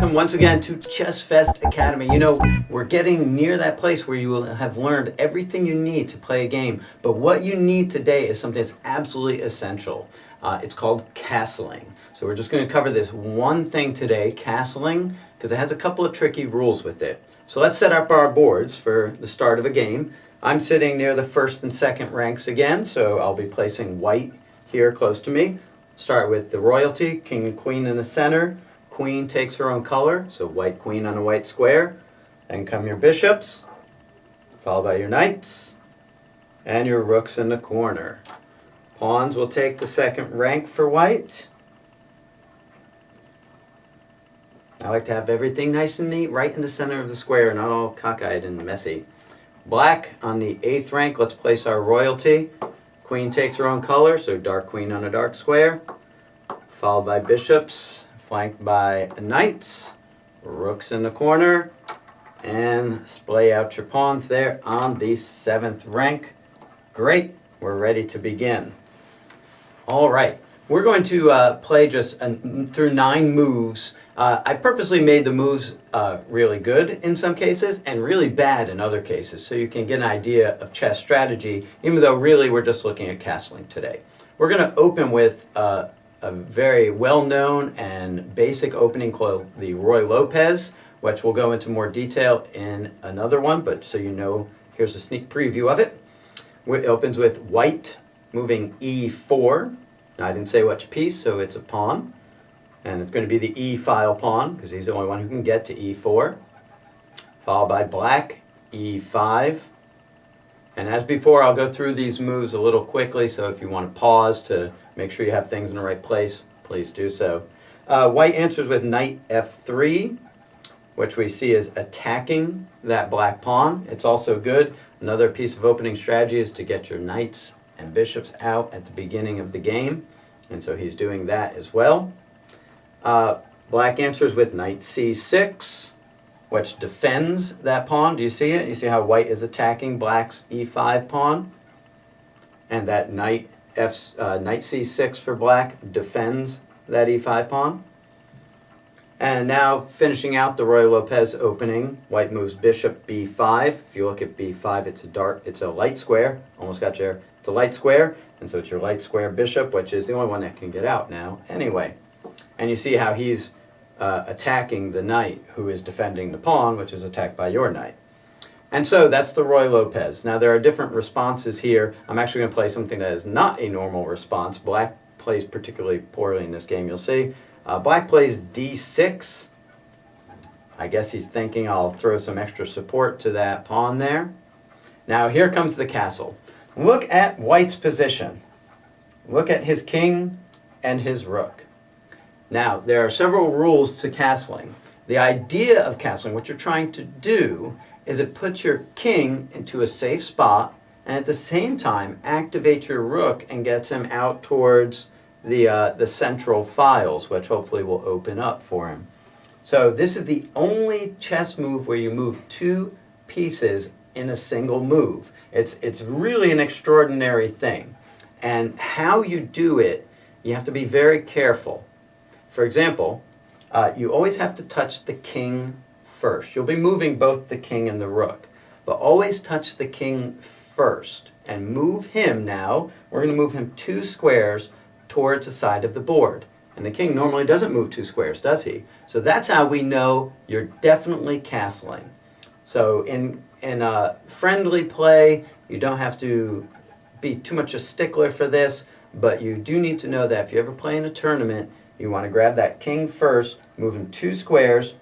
welcome once again to ChessFest Academy. You know, we're getting near that place where you will have learned everything you need to play a game. But what you need today is something that's absolutely essential. It's called castling. So we're just going to cover this one thing today, castling, because it has a couple of tricky rules with it. So let's set up our boards for the start of a game. I'm sitting near the first and second ranks again, so I'll be placing white here close to me. Start with the royalty, king and queen in the center. Queen takes her own color, so white queen on a white square. Then come your bishops, followed by your knights, and your rooks in the corner. Pawns will take the second rank for white. I like to have everything nice and neat right in the center of the square, not all cockeyed and messy. Black on the 8th rank, let's place our royalty. Queen takes her own color, so dark queen on a dark square, followed by bishops, flanked by knights, rooks in the corner, and splay out your pawns there on the 7th rank. Great, we're ready to begin. All right, we're going to play just through 9 moves. I purposely made the moves really good in some cases and really bad in other cases, so you can get an idea of chess strategy, even though really we're just looking at castling today. We're going to open with a very well-known and basic opening called the Ruy Lopez, which we'll go into more detail in another one, but so you know, here's a sneak preview of it. It opens with white moving e4. Now, I didn't say which piece, so it's a pawn. And it's going to be the e-file pawn, because he's the only one who can get to e4. Followed by black, e5. And as before, I'll go through these moves a little quickly, so if you want to pause to make sure you have things in the right place, please do so. White answers with knight f3, which we see as attacking that black pawn. It's also good. Another piece of opening strategy is to get your knights and bishops out at the beginning of the game. And so he's doing that as well. Black answers with knight c6, which defends that pawn. Do you see it? You see how white is attacking black's e5 pawn? And that knight c6 for black defends that e5 pawn. And now finishing out the Ruy Lopez opening, white moves bishop b5. If you look at b5, it's a light square. Almost got you there. It's a light square, and so it's your light square bishop, which is the only one that can get out now anyway. And you see how he's attacking the knight who is defending the pawn, which is attacked by your knight. And so that's the Ruy Lopez. Now there are different responses here. I'm actually going to play something that is not a normal response. Black plays particularly poorly in this game, you'll see. Black plays d6. I guess he's thinking I'll throw some extra support to that pawn there. Now here comes the castle. Look at white's position. Look at his king and his rook. Now, there are several rules to castling. The idea of castling, what you're trying to do, is it puts your king into a safe spot and at the same time activates your rook and gets him out towards the central files, which hopefully will open up for him. So this is the only chess move where you move 2 pieces in a single move. It's really an extraordinary thing. And how you do it, you have to be very careful. For example, you always have to touch the king first. You'll be moving both the king and the rook, but always touch the king first and move him now. We're going to move him 2 squares towards the side of the board. And the king normally doesn't move 2 squares, does he? So that's how we know you're definitely castling. So in a friendly play, you don't have to be too much a stickler for this, but you do need to know that if you ever play in a tournament, you want to grab that king first, move him 2 squares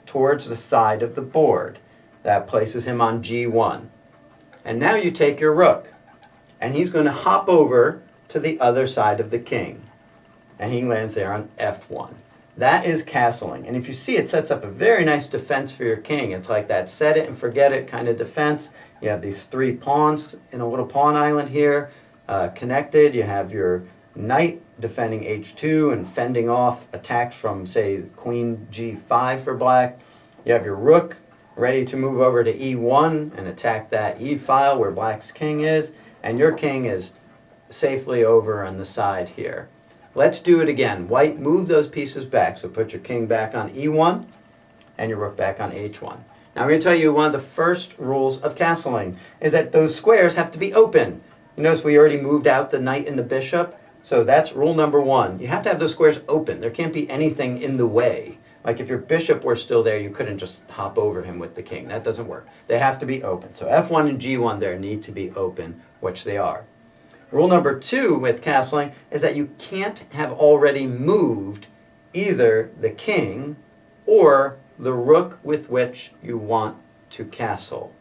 towards the side of the board. That places him on g1. And now you take your rook, and he's going to hop over to the other side of the king. And he lands there on f1. That is castling. And if you see, it sets up a very nice defense for your king. It's like that set it and forget it kind of defense. You have these 3 pawns in a little pawn island here connected. You have your knight defending h2 and fending off attacks from, say, queen g5 for black. You have your rook ready to move over to e1 and attack that e-file where black's king is. And your king is safely over on the side here. Let's do it again. White, move those pieces back. So put your king back on e1. and your rook back on h1. Now I'm going to tell you one of the first rules of castling is that those squares have to be open. You notice we already moved out the knight and the bishop, so that's rule number one. You have to have those squares open. There can't be anything in the way. Like if your bishop were still there, you couldn't just hop over him with the king. That doesn't work. They have to be open. So f1 and g1 there need to be open, which they are. Rule number two with castling is that you can't have already moved either the king or the rook with which you want to castle.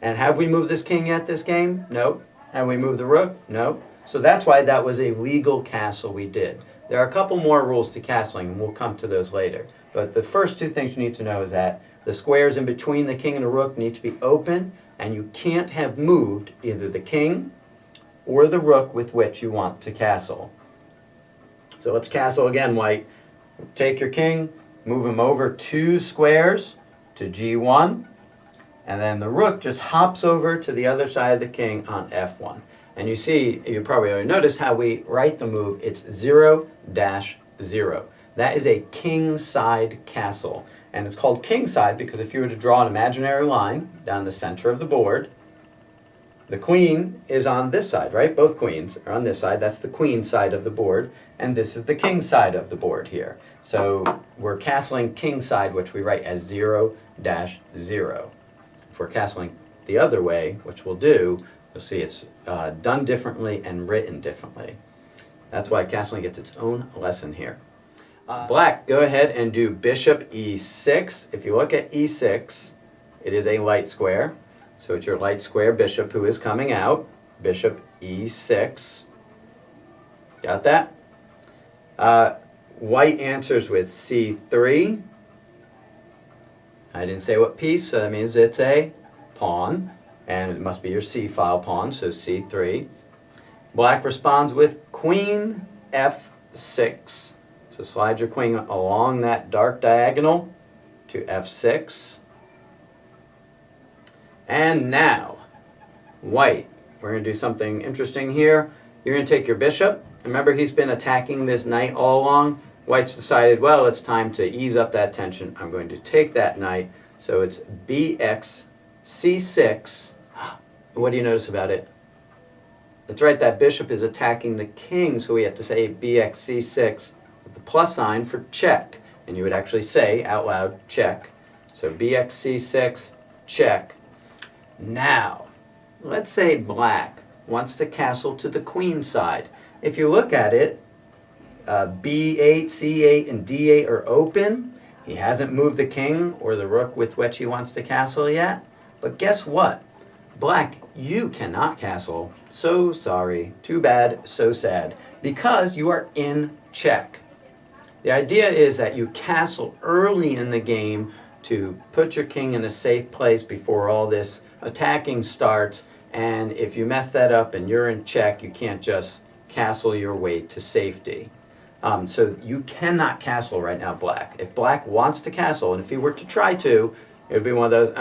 And have we moved this king yet this game? No. Have we moved the rook? No. So that's why that was a legal castle we did. There are a couple more rules to castling, and we'll come to those later. But the first two things you need to know is that the squares in between the king and the rook need to be open, and you can't have moved either the king or the rook with which you want to castle. So let's castle again, white. Take your king, move him over 2 squares to g1, and then the rook just hops over to the other side of the king on f1. And you see, you probably already noticed how we write the move. It's 0-0. That is a kingside castle. And it's called kingside because if you were to draw an imaginary line down the center of the board, the queen is on this side, right? Both queens are on this side. That's the queen side of the board. And this is the king side of the board here. So we're castling kingside, which we write as 0-0. If we're castling the other way, which we'll do, you'll see it's done differently and written differently. That's why castling gets its own lesson here. Black, go ahead and do bishop e6. If you look at e6, it is a light square. So it's your light square bishop who is coming out. Bishop e6. Got that? White answers with c3. I didn't say what piece, so that means it's a pawn. And it must be your c-file pawn, so c3. Black responds with queen f6. So slide your queen along that dark diagonal to f6. And now, white. We're going to do something interesting here. You're going to take your bishop. Remember, he's been attacking this knight all along. White's decided, well, it's time to ease up that tension. I'm going to take that knight. So it's bx c6. What do you notice about it? That's right, that bishop is attacking the king, so we have to say bx c6 with the plus sign for check. And you would actually say out loud, check. So bx c6, check. Now, let's say black wants to castle to the queen side. If you look at it, b8, c8, and d8 are open. He hasn't moved the king or the rook with which he wants to castle yet. But guess what? Black, you cannot castle. So sorry. Too bad, so sad. Because you are in check. The idea is that you castle early in the game to put your king in a safe place before all this attacking starts. And if you mess that up and you're in check, you can't just castle your way to safety. So you cannot castle right now, black. If black wants to castle, and if he were to try to, it would be one of those,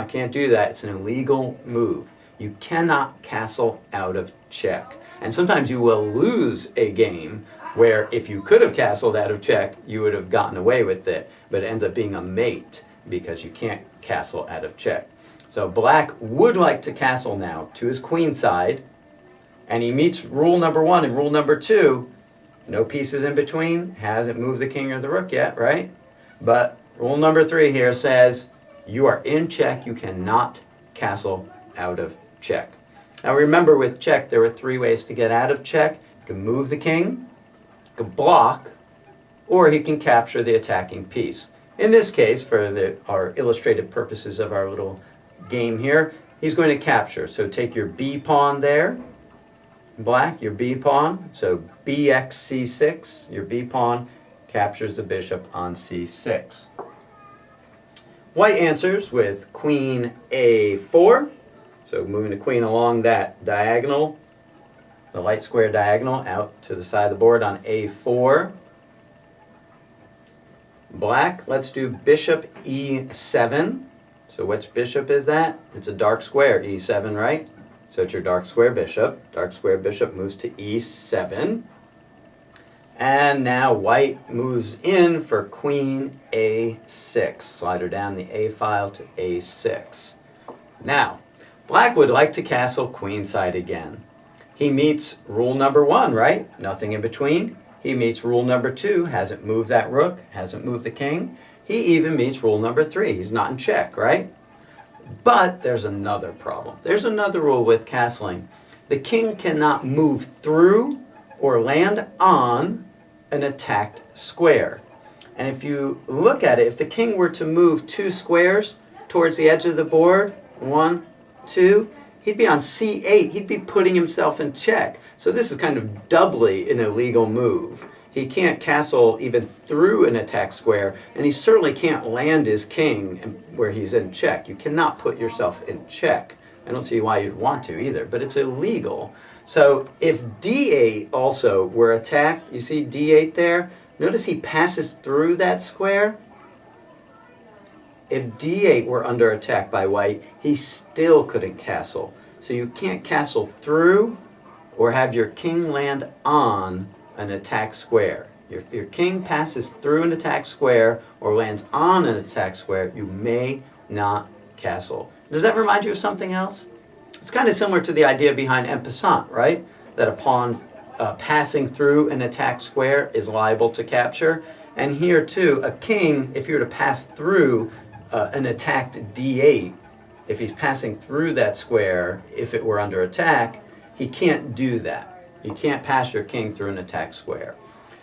can't do that. It's an illegal move. You cannot castle out of check. And sometimes you will lose a game where if you could have castled out of check, you would have gotten away with it. But it ends up being a mate because you can't castle out of check. So black would like to castle now to his queen side. And he meets rule number 1 and rule number 2. No pieces in between. Hasn't moved the king or the rook yet, right? But rule number 3 here says you are in check. You cannot castle out of check. Now remember, with check, there were 3 ways to get out of check. You can move the king, you can block, or he can capture the attacking piece. In this case, for our illustrative purposes of our little game here, he's going to capture. So take your b pawn there. Black, your b pawn, so bx c6, your b pawn captures the bishop on c6. White answers with queen a4, so moving the queen along that diagonal, the light square diagonal out to the side of the board on a4. Black, let's do bishop e7. So which bishop is that? It's a dark square, e7, right? So it's your dark square bishop. Dark square bishop moves to e7. And now white moves in for queen a6. Slide her down the a file to a6. Now, black would like to castle queenside again. He meets rule number 1, right? Nothing in between. He meets rule number 2, hasn't moved that rook, hasn't moved the king. He even meets rule number 3, he's not in check, right? But there's another problem. There's another rule with castling. The king cannot move through or land on an attacked square. And if you look at it, if the king were to move 2 squares towards the edge of the board, 1, 2, he'd be on c8. He'd be putting himself in check. So this is kind of doubly an illegal move. He can't castle even through an attack square, and he certainly can't land his king where he's in check. You cannot put yourself in check. I don't see why you'd want to either, but it's illegal. So if d8 also were attacked, you see d8 there? Notice he passes through that square. If d8 were under attack by white, he still couldn't castle. So you can't castle through or have your king land on an attack square. Your king passes through an attack square or lands on an attack square, you may not castle. Does that remind you of something else? It's kind of similar to the idea behind en passant, right? That a pawn passing through an attack square is liable to capture. And here too, a king, if you were to pass through an attacked d8, if he's passing through that square, if it were under attack, he can't do that. You can't pass your king through an attack square.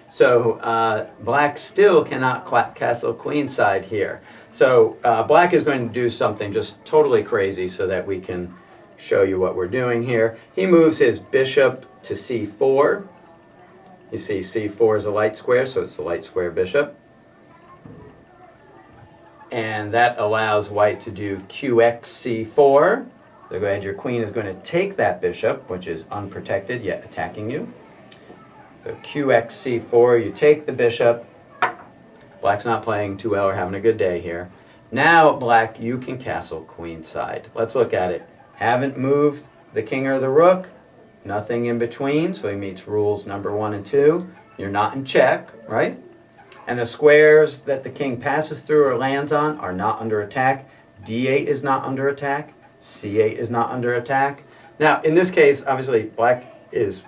So black still cannot castle queenside here. So black is going to do something just totally crazy so that we can show you what we're doing here. He moves his bishop to c4. You see c4 is a light square, so it's the light square bishop. And that allows white to do qx c4. So go ahead, your queen is going to take that bishop, which is unprotected yet attacking you. So qx c4, you take the bishop. Black's not playing too well or having a good day here. Now, black, you can castle queenside. Let's look at it. Haven't moved the king or the rook. Nothing in between, so he meets rules number 1 and 2. You're not in check, right? And the squares that the king passes through or lands on are not under attack. d8 is not under attack. c8 is not under attack. Now, in this case, obviously, black is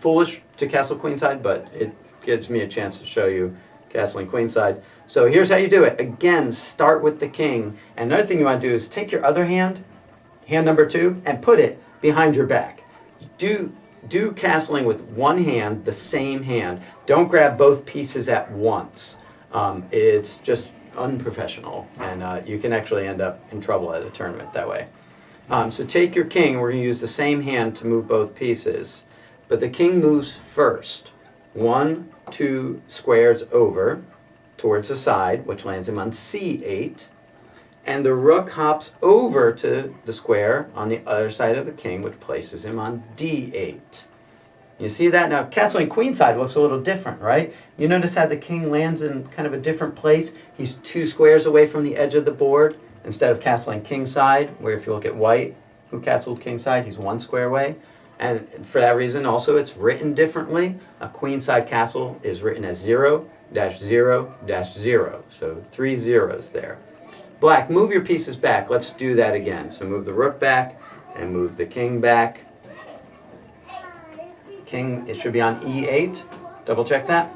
foolish to castle queenside, but it gives me a chance to show you castling queenside. So here's how you do it. Again, start with the king. And another thing you want to do is take your other hand, hand number 2, and put it behind your back. Do castling with one hand, the same hand. Don't grab both pieces at once. It's just unprofessional, and you can actually end up in trouble at a tournament that way. So take your king. We're going to use the same hand to move both pieces. But the king moves first. 1, 2 squares over towards the side, which lands him on c8. And the rook hops over to the square on the other side of the king, which places him on d8. You see that? Now, castling queenside looks a little different, right? You notice how the king lands in kind of a different place? He's 2 squares away from the edge of the board, instead of castling kingside, where if you look at white, who castled kingside, he's 1 square away. And for that reason, also, it's written differently. A queenside castle is written as 0-0-0, so 3 zeros there. Black, move your pieces back. Let's do that again. So move the rook back and move the king back. King, it should be on e8. Double check that.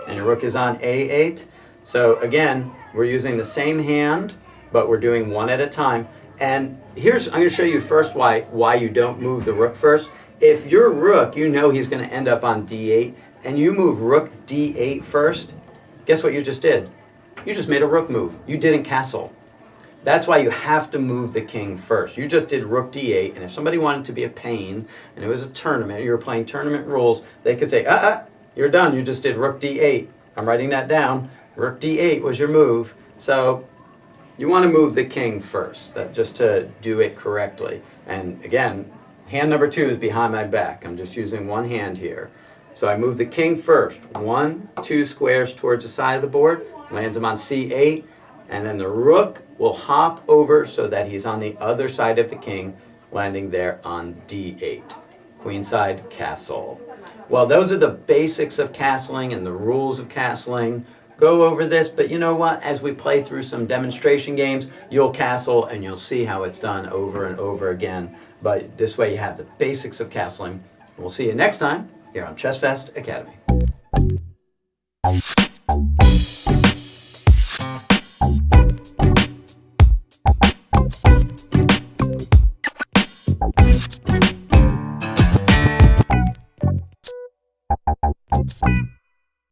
And your rook is on a8. So again, we're using the same hand, but we're doing one at a time. And I'm going to show you first why you don't move the rook first. If your rook, you know he's going to end up on d8, and you move rook d8 first, guess what you just did? You just made a rook move. You didn't castle. That's why you have to move the king first. You just did rook d8, and if somebody wanted to be a pain, and it was a tournament, you were playing tournament rules, they could say, you're done. You just did rook d8. I'm writing that down. Rook d8 was your move. So you want to move the king first, just to do it correctly. And again, hand number 2 is behind my back. I'm just using one hand here. So I move the king first. 1, 2 squares towards the side of the board, lands him on c8, and then the rook will hop over so that he's on the other side of the king, landing there on d8. queenside castle. Well, those are the basics of castling and the rules of castling. Go over this, but you know what? As we play through some demonstration games, you'll castle and you'll see how it's done over and over again. But this way you have the basics of castling. We'll see you next time here on ChessFest Academy.